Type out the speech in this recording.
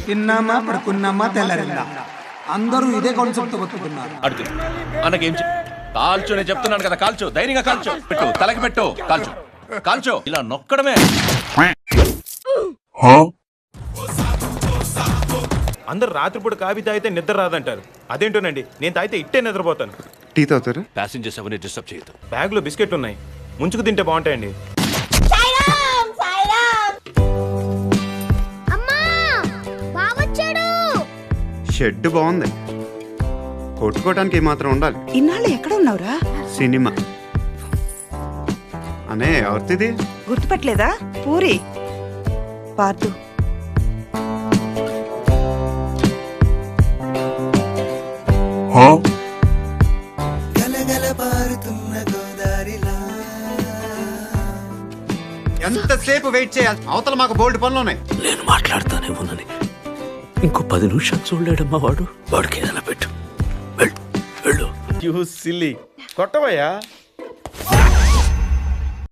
తిన్నామా పడుకున్నామా తెల్లరిందా అందరూ ఇదే కాన్సెప్ట్ బతుకుతున్నారు. అడుగు అన్నకేం కాల్చు, నేను చెప్తున్నాను కదా, కాల్చు, ధైర్యంగా కాల్చు, పెట్టు తలకి పెట్టు, కాల్చు కాల్చు, ఇలా నొక్కడమే. అందరు రాత్రిపూట కాఫీ తాగితే నిద్ర రాదంటారు, అదేంటోనండి నేను తాగితే ఇట్టే నిద్రపోతాను. టీ తాగుతారు? ప్యాసింజర్స్ ఎవరిని డిస్టర్బ్ చేయొద్దు. బ్యాగ్లో బిస్కెట్ ఉన్నాయి, ముంచుకు తింటే బాగుంటాయండి. షెడ్ బాగుంది, కొట్టుకోవడానికి ఏమాత్రం ఉండాలి. ఇన్నాళ్ళు ఎక్కడ ఉన్నావురా? సినిమా అనే ఎవరిది? గుర్తుపట్టలేదా? పూరి పార్దు. ఎంతసేపు వెయిట్ చేయాలి? అవతల మాకు బోల్డ్ పనులు ఉన్నాయి. నేను మాట్లాడుతానే ఉన్నాను, ఇంకో 10 నిమిషాలు చూడలేడమ్మా. వాడికి ఏదైనా పెట్టు, వెళ్ళు వెళ్ళు. You silly కొట్టవయ్యా.